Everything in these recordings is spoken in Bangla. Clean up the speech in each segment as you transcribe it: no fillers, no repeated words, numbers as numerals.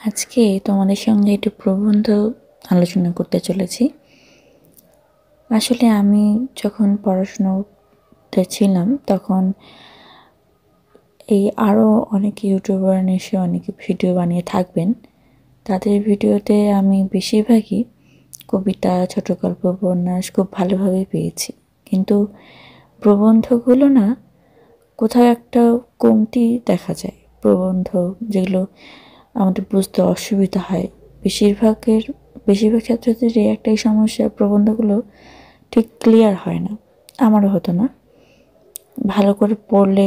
আজকে তোমাদের সঙ্গে একটু প্রবন্ধ আলোচনা করতে চলেছি। আসলে আমি যখন পড়াশোনাতে ছিলাম তখন আরও অনেক ইউটিউবার এসে অনেকে ভিডিও বানিয়ে থাকবেন। তাদের ভিডিওতে আমি বেশিরভাগই কবিতা, ছোট গল্প, উপন্যাস খুব ভালোভাবে পেয়েছি, কিন্তু প্রবন্ধগুলো না কোথাও একটা কমতি দেখা যায়। প্রবন্ধ যেগুলো আমাদের বুঝতে অসুবিধা হয়, বেশিরভাগ ছাত্রছাত্রীর একটাই সমস্যা, প্রবন্ধগুলো ঠিক ক্লিয়ার হয় না। আমারও হতো না। ভালো করে পড়লে,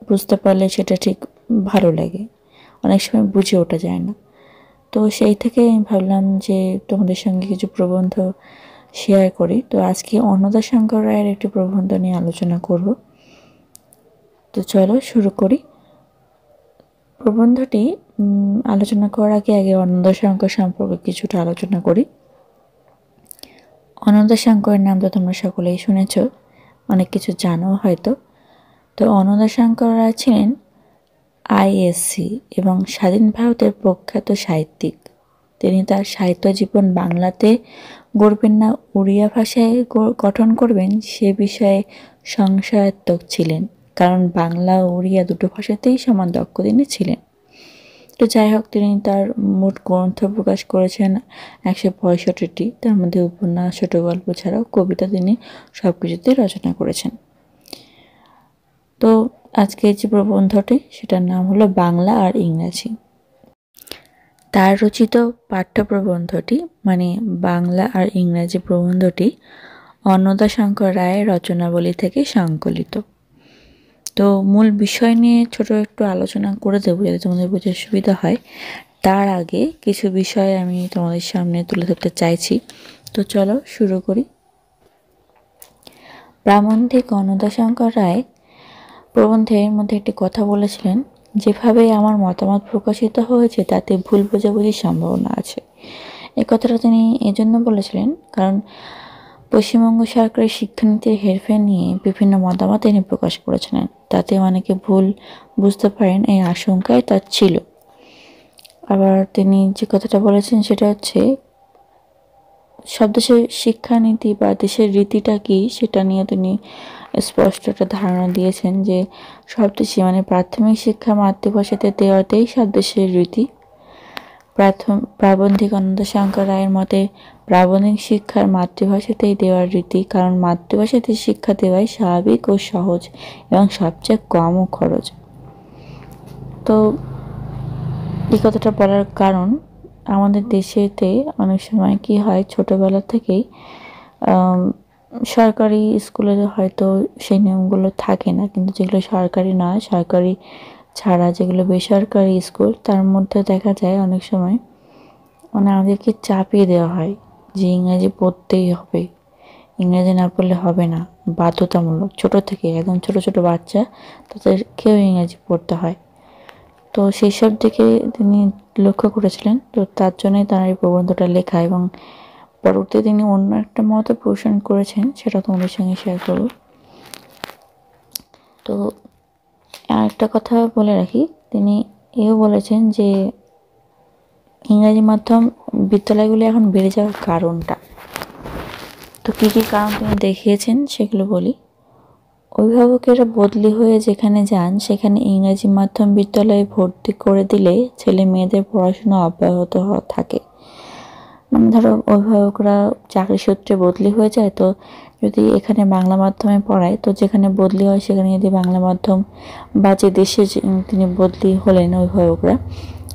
বুঝতে পারলে সেটা ঠিক ভালো লাগে, অনেক সময় বুঝে ওঠা যায় না। তো সেই থেকে আমি ভাবলাম যে তোমাদের সঙ্গে কিছু প্রবন্ধ শেয়ার করি। তো আজকে অন্নদাশঙ্কর রায়ের একটি প্রবন্ধ নিয়ে আলোচনা করব। তো চলো শুরু করি। প্রবন্ধটি আলোচনা করার আগে অন্নদাশঙ্কর সম্পর্কে কিছুটা আলোচনা করি। অন্নদাশঙ্করের নাম তো তোমরা সকলেই শুনেছ, অনেক কিছু জানো হয়তো। তো অন্নদাশঙ্কর রায় ছিলেন আইএসসি এবং স্বাধীন ভারতের প্রখ্যাত সাহিত্যিক। তিনি তার সাহিত্য জীবন বাংলাতে গড়বেন না উড়িয়া ভাষায় গঠন করবেন সে বিষয়ে সংশয়াত্মক ছিলেন, কারণ বাংলা ও উড়িয়া দুটো ভাষাতেই সমান দক্ষ তিনি ছিলেন। তো যাই হোক, তিনি তার মোট গ্রন্থ প্রকাশ করেছেন 165টি। তার মধ্যে উপন্যাস, ছোট গল্প ছাড়াও কবিতা তিনি সব কিছুতেই রচনা করেছেন। তো আজকে যে প্রবন্ধটি, সেটার নাম হলো বাংলা আর ইংরাজি। তার রচিত পাঠ্য প্রবন্ধটি মানে বাংলা আর ইংরাজি প্রবন্ধটি অন্নদাশঙ্কর রায়ের রচনাবলী থেকে সংকলিত। তো মূল বিষয় নিয়ে ছোট একটু আলোচনা করে দেবো যাতে তোমাদের বোঝার সুবিধা হয়। তার আগে কিছু বিষয় আমি তোমাদের সামনে তুলে ধরতে চাইছি। তো চলো শুরু করি। প্রাবন্ধিক অন্নদাশঙ্কর রায় প্রবন্ধের মধ্যে একটি কথা বলেছিলেন, যেভাবে আমার মতামত প্রকাশিত হয়েছে তাতে ভুল বোঝাবুঝির সম্ভাবনা আছে। এই কথাটা তিনি এজন্য বলেছিলেন কারণ পশ্চিমবঙ্গ সরকারের শিক্ষানীতির হেরফের নিয়ে বিভিন্ন মতামত তিনি প্রকাশ করেছিলেন। তাতে অনেকে ভুল বুঝতে পারেন, এই আশঙ্কায় তার ছিল। আবার তিনি যে কথাটা বলেছেন সেটা হচ্ছে, সব দেশের শিক্ষানীতি বা দেশের রীতিটা কি সেটা নিয়ে তিনি স্পষ্ট একটা ধারণা দিয়েছেন যে সব দেশে মানে প্রাথমিক শিক্ষা মাতৃভাষাতে দেওয়াতেই সব দেশের রীতি। প্রাবন্ধিক অন্নদাশঙ্কর রায়ের মতে প্রাবন্ধিক শিক্ষার মাতৃভাষাতেই দেওয়ার রীতি, কারণ মাতৃভাষাতে শিক্ষা দেওয়াই স্বাভাবিক ও সহজ এবং সবচেয়ে কমও খরচ। তো এই কথাটা বলার কারণ, আমাদের দেশেতে অনেক সময় কি হয়, ছোটবেলা থেকেই সরকারি স্কুলে হয়তো সেই নিয়মগুলো থাকে না, কিন্তু যেগুলো সরকারি নয়, সরকারি ছাড়া যেগুলো বেসরকারি স্কুল, তার মধ্যে দেখা যায় অনেক সময় মানে আমাদেরকে চাপিয়ে দেওয়া হয় যে ইংরেজি পড়তেই হবে, ইংরেজি না পড়লে হবে না, বাধ্যতামূলক। ছোট থেকে একদম ছোট ছোট বাচ্চা, তাদেরকেও ইংরেজি পড়তে হয়। তো সেই সব দিকে তিনি লক্ষ্য করেছিলেন। তো তার জন্যই তার এই প্রবন্ধটা লেখা, এবং পরবর্তীতে তিনি অন্য একটা মত পোষণ করেছেন, সেটা তোমাদের সঙ্গে শেয়ার করব। তো আরেকটা কথা বলে রাখি, তিনি এও বলেছেন যে ইংরাজি মাধ্যম বিদ্যালয়গুলি এখন বেড়ে যাওয়ার কারণটা, তো কী কী কারণ তিনি দেখিয়েছেন সেগুলো বলি। অভিভাবকেরা বদলি হয়ে যেখানে যান সেখানে ইংরাজি মাধ্যম বিদ্যালয়ে ভর্তি করে দিলে ছেলে মেয়েদের পড়াশোনা অব্যাহত থাকে। মানে ধরো অভিভাবকরা চাকরি সূত্রে বদলি হয়ে যায়, তো যদি এখানে বাংলা মাধ্যমে পড়ায়, তো যেখানে বদলি হয় সেখানে যদি বাংলা মাধ্যম বা যে দেশে তিনি বদলি হলেন অভিভাবকরা,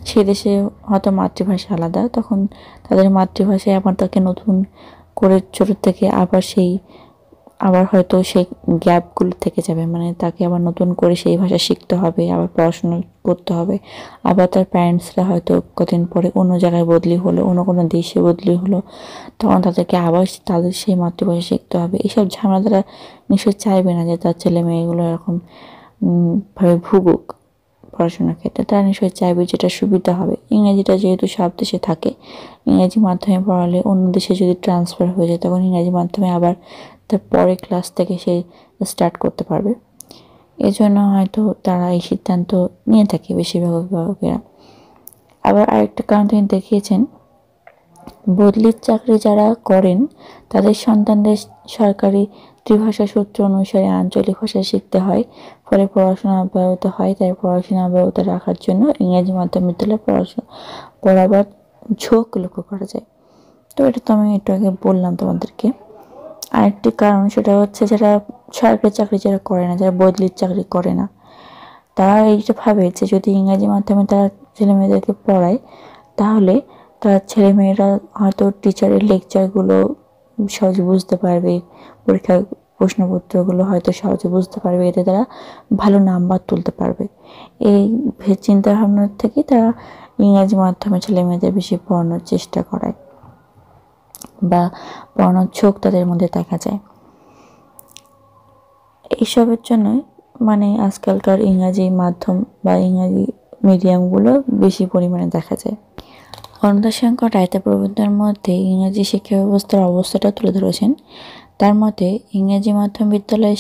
সে দেশে হয়তো মাতৃভাষা আলাদা, তখন তাদের মাতৃভাষায় আবার তাকে নতুন করে ছোটো থেকে আবার হয়তো সেই গ্যাপগুলো থেকে যাবে, মানে তাকে আবার নতুন করে সেই ভাষা শিখতে হবে, আবার পড়াশোনা করতে হবে। আবার তার প্যারেন্টসরা হয়তো কদিন পরে অন্য জায়গায় বদলি হলো, অন্য কোনো দেশে বদলি হলো, তখন তাদেরকে আবার তাদের সেই মাতৃভাষা শিখতে হবে। এইসব ঝামেলা তারা নিশ্চয়ই চাইবে না যে তার ছেলে মেয়েগুলো এরকম ভাবে ভুগুক পড়াশোনার ক্ষেত্রে। তারা নিশ্চয়ই চাইবে যেটা সুবিধা হবে। ইংরেজিটা যেহেতু সব দেশে থাকে, ইংরেজি মাধ্যমে পড়ালে অন্য দেশে যদি ট্রান্সফার হয়ে যায়, তখন ইংরেজি মাধ্যমে আবার তার পরের ক্লাস থেকে সে স্টার্ট করতে পারবে। এজন্য হয়তো তারা এই সিদ্ধান্ত নিয়ে থাকে বেশিরভাগ অভিভাবকেরা। আবার আরেকটা কারণ তিনি দেখিয়েছেন, বদলির চাকরি যারা করেন তাদের সন্তানদের সরকারি ত্রিভাষা সূত্র অনুসারে আঞ্চলিক ভাষা শিখতে হয়, ফলে পড়াশোনা অব্যাহত হয়। তাই পড়াশোনা অব্যাহত রাখার জন্য ইংরেজি মাধ্যম বিদ্যালয়ে পড়াবার ঝোঁক লক্ষ্য করা যায়। তো এটা তো আমি একটু আগে বললাম তোমাদেরকে। আরেকটি কারণ সেটা হচ্ছে, যারা সরকারি চাকরি যারা করে না, যারা বদলির চাকরি করে না, তারা এইটা ভাবে যে যদি ইংরাজি মাধ্যমে তারা ছেলে মেয়েদেরকে পড়ায় তাহলে তার ছেলে মেয়েরা হয়তো টিচারের লেকচারগুলো সহজে বুঝতে পারবে, পরীক্ষার প্রশ্নপত্রগুলো হয়তো সহজে বুঝতে পারবে, এতে তারা ভালো নাম্বার তুলতে পারবে। এই চিন্তা ভাবনার থেকে তারা ইংরাজি মাধ্যমে ছেলে মেয়েদের বেশি পড়ানোর চেষ্টা করায় বা পড়ানোর ঝোঁক তাদের মধ্যে দেখা যায়। এইসবের জন্যই মানে আজকালকার ইংরাজি মাধ্যম বা ইংরাজি মিডিয়ামগুলো বেশি পরিমাণে দেখা যায়। অন্নদাশঙ্কর রায় তার প্রবন্ধের মধ্যে ইংরেজি শিক্ষা ব্যবস্থার অবস্থাটা তুলে ধরেছেন। তার মতে ইংরেজি মাধ্যম বিদ্যালয়ের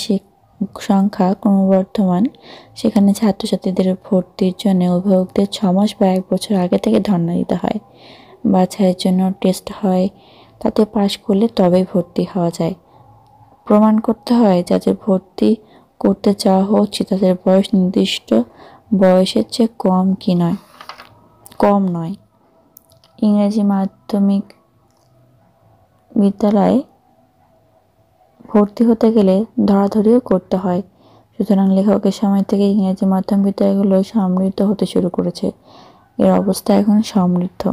সংখ্যা ক্রমবর্ধমান। সেখানে ছাত্রছাত্রীদের ভর্তির জন্য অভিভাবকদের 6 মাস বা 1 বছর আগে থেকে ধর্ণা দিতে হয়। বাছাইয়ের জন্য টেস্ট হয়, তাতে পাশ করলে তবেই ভর্তি হওয়া যায়। প্রমাণ করতে হয় যাদের ভর্তি করতে চাওয়া হচ্ছে তাদের বয়স নির্দিষ্ট বয়সের চেয়ে কম নয়। ইংরেজি মাধ্যমিক বিদ্যালয়ে ভর্তি হতে গেলে ধরাধরিও করতে হয়। সুতরাং লেখকের সময় থেকে ইংরেজি মাধ্যম বিদ্যালয়গুলো সমৃদ্ধ হতে শুরু করেছে। এর অবস্থা এখন সমৃদ্ধ।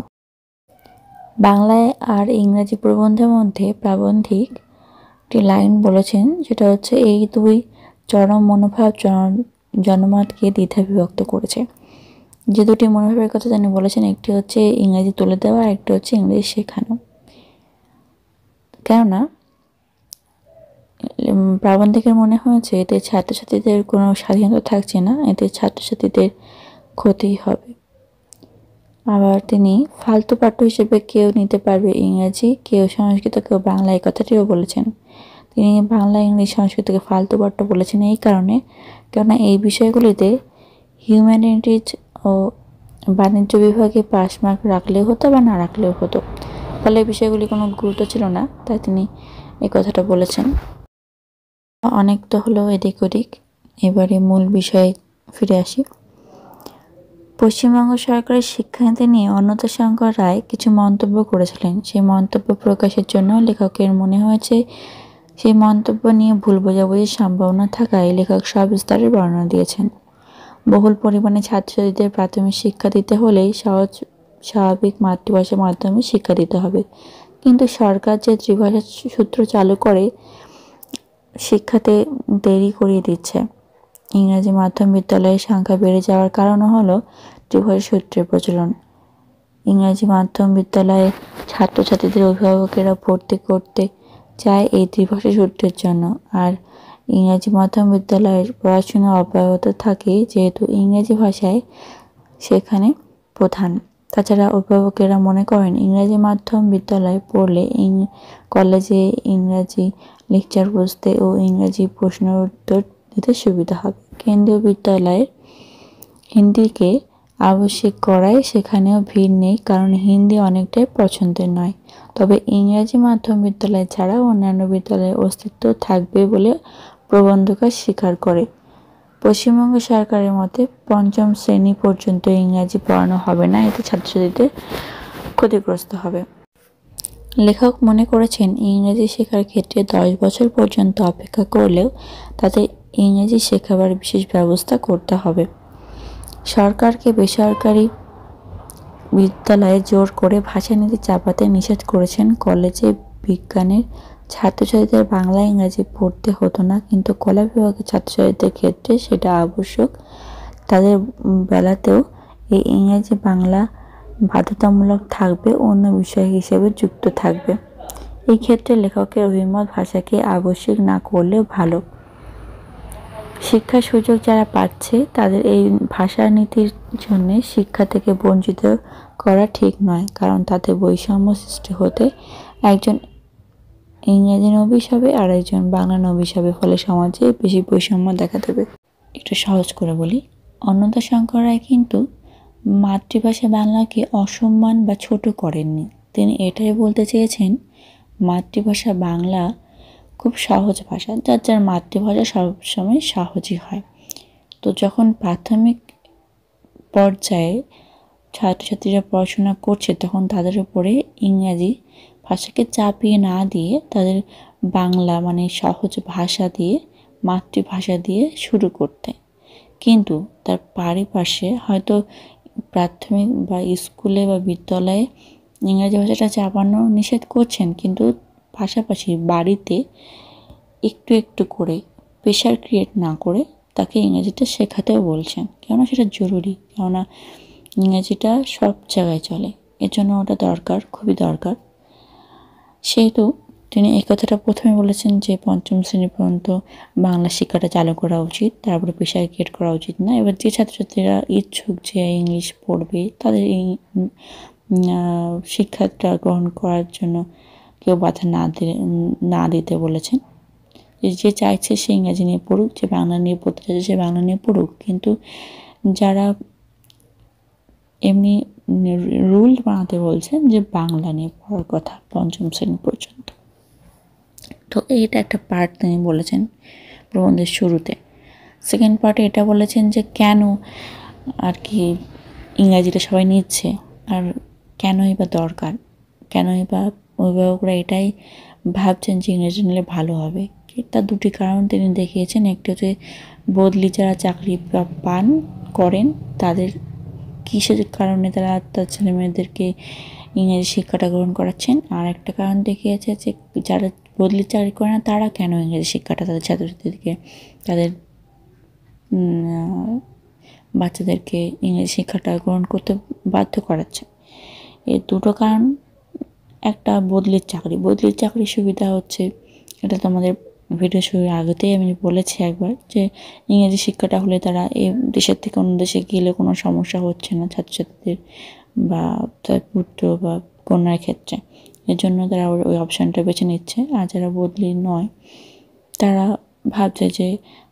বাংলায় আর ইংরেজি প্রবন্ধের মধ্যে প্রাবন্ধিক একটি লাইন বলেছেন, যেটা হচ্ছে এই দুই চরম মনোভাব জনমতকে দ্বিধা বিভক্ত করেছে। যে দুটি মনোভাবের কথা তিনি বলেছেন, একটি হচ্ছে ইংরেজি তুলে দেওয়া, আর একটি হচ্ছে ইংরেজি শেখানো। কেননা প্রাবন্ধিকের মনে হয়েছে এতে ছাত্রছাত্রীদের কোনো স্বাধীনতা থাকছে না, এতে ছাত্রছাত্রীদের ক্ষতি হবে। আবার তিনি ফালতু পাঠ্য হিসেবে কেউ নিতে পারবে ইংরেজি, কেউ সংস্কৃত, কেউ বাংলা, এই কথাটিও বলেছেন। তিনি বাংলা, ইংরেজি, সংস্কৃতকে ফালতু পাঠ্য বলেছেন এই কারণে, কেননা এই বিষয়গুলিতে হিউম্যানিটিজ ও বাণিজ্য বিভাগে পাস মার্ক রাখলেও হতো বা না রাখলেও হতো, ফলে এই বিষয়গুলি কোনো গুরুত্ব ছিল না, তাই তিনি এই কথাটা বলেছেন। অনেক তো হলো এদিক ওদিক, এবারে মূল বিষয়ে ফিরে আসি। পশ্চিমবঙ্গ সরকারের শিক্ষানীতি নিয়ে অন্নদাশঙ্কর রায় কিছু মন্তব্য করেছিলেন। সেই মন্তব্য প্রকাশের জন্য লেখকের মনে হয়েছে সেই মন্তব্য নিয়ে ভুল বোঝাবুঝির সম্ভাবনা থাকায় লেখক সবিস্তারে বর্ণনা দিয়েছেন। বহুল পরিমাণে ছাত্রছাত্রীদের প্রাথমিক শিক্ষা দিতে হলেই স্বাভাবিক মাতৃভাষার মাধ্যমে শিক্ষা দিতে হবে, কিন্তু সরকার যে ত্রিভাষা সূত্র চালু করে শিক্ষাতে দেরি করিয়ে দিচ্ছে। ইংরেজি মাধ্যম বিদ্যালয়ের সংখ্যা বেড়ে যাওয়ার কারণও হলো ত্রিভাষা সূত্রের প্রচলন। ইংরেজি মাধ্যম বিদ্যালয়ে ছাত্রছাত্রীদের অভিভাবকেরা ভর্তি করতে চায় এই ত্রিভাষা সূত্রের জন্য, আর ইংরেজি মাধ্যম বিদ্যালয়ের পড়াশোনা অব্যাহত থাকে যেহেতু ইংরেজি ভাষায় সেখানে প্রধান। তাছাড়া অভিভাবকেরা মনে করেন ইংরেজি মাধ্যম বিদ্যালয়ে পড়লে কলেজে ইংরেজি লেকচার বুঝতে ও ইংরেজি প্রশ্নের উত্তর দিতে সুবিধা হবে। কেন্দ্রীয় বিদ্যালয়ের হিন্দিকে আবশ্যিক করায় সেখানেও ভিড় নেই, কারণ হিন্দি অনেকটাই পছন্দের নয়। তবে ইংরেজি মাধ্যম বিদ্যালয় ছাড়া অন্যান্য বিদ্যালয়ের অস্তিত্ব থাকবে বলে প্রবন্ধকার স্বীকার করে। পশ্চিমবঙ্গ সরকারের মতে 5ম শ্রেণী পর্যন্ত ইংরেজি পড়ানো হবে না, এতে ছাত্রছাত্রীদের ক্ষতিগ্রস্ত হবে। লেখক মনে করেছেন ইংরেজি শেখার ক্ষেত্রে 10 বছর পর্যন্ত অপেক্ষা করলেও তাদের ইংরেজি শেখাবার বিশেষ ব্যবস্থা করতে হবে। সরকারকে বেসরকারি বিদ্যালয়ে জোর করে ভাষানীতি চাপাতে নিষেধ করেছেন। কলেজে বিজ্ঞানের ছাত্রছাত্রীদের বাংলা ইংরেজি পড়তে হতো না, কিন্তু কলা বিভাগের ছাত্রছাত্রীদের ক্ষেত্রে সেটা আবশ্যক। তাদের বেলাতেও এই ইংরেজি বাংলা বাধ্যতামূলক থাকবে, অন্য বিষয় হিসেবে যুক্ত থাকবে। এই ক্ষেত্রে লেখকের অভিমত ভাষাকে আবশ্যক না করলেও ভালো। শিক্ষার সুযোগ যারা পাচ্ছে তাদের এই ভাষা নীতির জন্য শিক্ষা থেকে বঞ্চিত করা ঠিক নয়, কারণ তাতে বৈষম্য সৃষ্টি হতে একজন ইংরেজি নবিশ হবে আর একজন বাংলা নবিশ হবে, ফলে সমাজে বেশি বৈষম্য দেখা দেবে। একটু সহজ করে বলি, অন্নদাশঙ্কর রায় কিন্তু মাতৃভাষা বাংলাকে অসম্মান বা ছোট করেননি। তিনি এটাই বলতে চেয়েছেন মাতৃভাষা বাংলা খুব সহজ ভাষা, যার যার মাতৃভাষা সবসময় সহজই হয়। তো যখন প্রাথমিক পর্যায়ে ছাত্রছাত্রীরা পড়াশোনা করছে তখন তাদের উপরে ইংরাজি ভাষাকে চাপিয়ে না দিয়ে তাদের বাংলা মানে সহজ ভাষা দিয়ে মাতৃভাষা দিয়ে শুরু করতে। কিন্তু তার পারিপার্শ্বে হয়তো প্রাথমিক বা স্কুলে বা বিদ্যালয়ে ইংরাজি ভাষাটা চাপানো নিষেধ করছেন, কিন্তু পাশাপাশি বাড়িতে একটু একটু করে প্রেশার ক্রিয়েট না করে তাকে ইংরেজিটা শেখাতেও বলছেন, কেননা সেটা জরুরি, কেননা ইংরেজিটা সব জায়গায় চলে, এর জন্য ওটা দরকার, খুবই দরকার। সেহেতু তিনি এই কথাটা প্রথমে বলেছেন যে পঞ্চম শ্রেণী পর্যন্ত বাংলা শিক্ষাটা চালু করা উচিত, তারপরে প্রেশার ক্রিয়েট করা উচিত না। এবার যে ছাত্রছাত্রীরা ইচ্ছুক যে ইংলিশ পড়বে তাদের এই শিক্ষাটা গ্রহণ করার জন্য কেউ বাধা না দিতে বলেছেন। যে চাইছে সে ইংরাজি নিয়ে পড়ুক, যে বাংলা নিয়ে পড়তে চাইছে সে বাংলা নিয়ে পড়ুক, কিন্তু যারা এমনি রুল বানাতে বলছেন যে বাংলা নিয়ে পড়ার কথা পঞ্চম শ্রেণী পর্যন্ত। তো এইটা একটা পার্ট তিনি বলেছেন প্রবন্ধের শুরুতে। সেকেন্ড পার্টে এটা বলেছেন যে কেন আর কি ইংরাজিটা সবাই নিচ্ছে আর কেনই বা দরকার, কেনই বা অভিভাবকরা এটাই ভাবছেন যে ইংরেজি নিলে ভালো হবে। তার দুটি কারণ তিনি দেখিয়েছেন। একটি হচ্ছে বদলি যারা চাকরি করেন তাদের কিসের কারণে তারা তার ছেলে মেয়েদেরকে ইংরেজি শিক্ষাটা গ্রহণ করাচ্ছেন, আর একটা কারণ দেখিয়েছে যে যারা বদলি চাকরি করে না তারা কেন ইংরেজি শিক্ষাটা তাদের ছাত্রছাত্রীদেরকে তাদের বাচ্চাদেরকে ইংরেজি শিক্ষাটা গ্রহণ করতে বাধ্য করাচ্ছে। এই দুটো কারণ। একটা বদলির চাকরির সুবিধা হচ্ছে, এটা তো আমাদের ভিডিও শুরুর আগেতেই আমি বলেছি একবার, যে ইংরেজি শিক্ষাটা হলে তারা এই দেশের থেকে অন্য দেশে গেলে কোনো সমস্যা হচ্ছে না ছাত্রছাত্রীদের বা তার পুত্র বা কন্যার ক্ষেত্রে, এর জন্য তারা ওই অপশানটা বেছে নিচ্ছে। আর যারা বদলি নয় তারা ভাবছে যে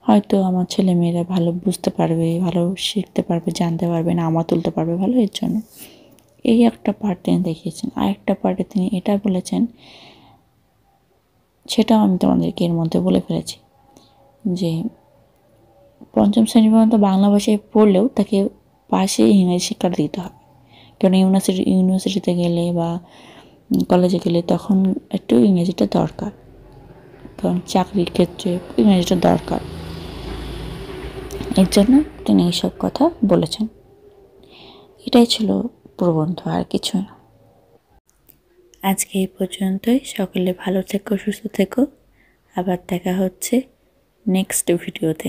হয়তো আমার ছেলে মেয়েরা ভালো বুঝতে পারবে, ভালো শিখতে পারবে, জানতে পারবে, নামা তুলতে পারবে ভালো, এর জন্য। এই একটা পার্ট তিনি দেখিয়েছেন। আর একটা পার্টে তিনি এটা বলেছেন, সেটাও আমি তোমাদেরকে এর মধ্যে বলে ফেলেছি, যে পঞ্চম শ্রেণী পর্যন্ত বাংলা ভাষায় পড়লেও তাকে পাশে ইংরেজি শিক্ষাটা দিতে হবে। কারণ ইউনিভার্সিটিতে গেলে বা কলেজে গেলে তখন একটু ইংরেজিটা দরকার, কারণ চাকরির ক্ষেত্রে ইংরেজিটা দরকার। এর জন্য তিনি এইসব কথা বলেছেন। এটাই ছিল প্রবন্ধ, আর কিছু না। আজকে এই পর্যন্তই। সকলে ভালো থেকো, সুস্থ থেকো। আবার দেখা হচ্ছে নেক্সট ভিডিওতে।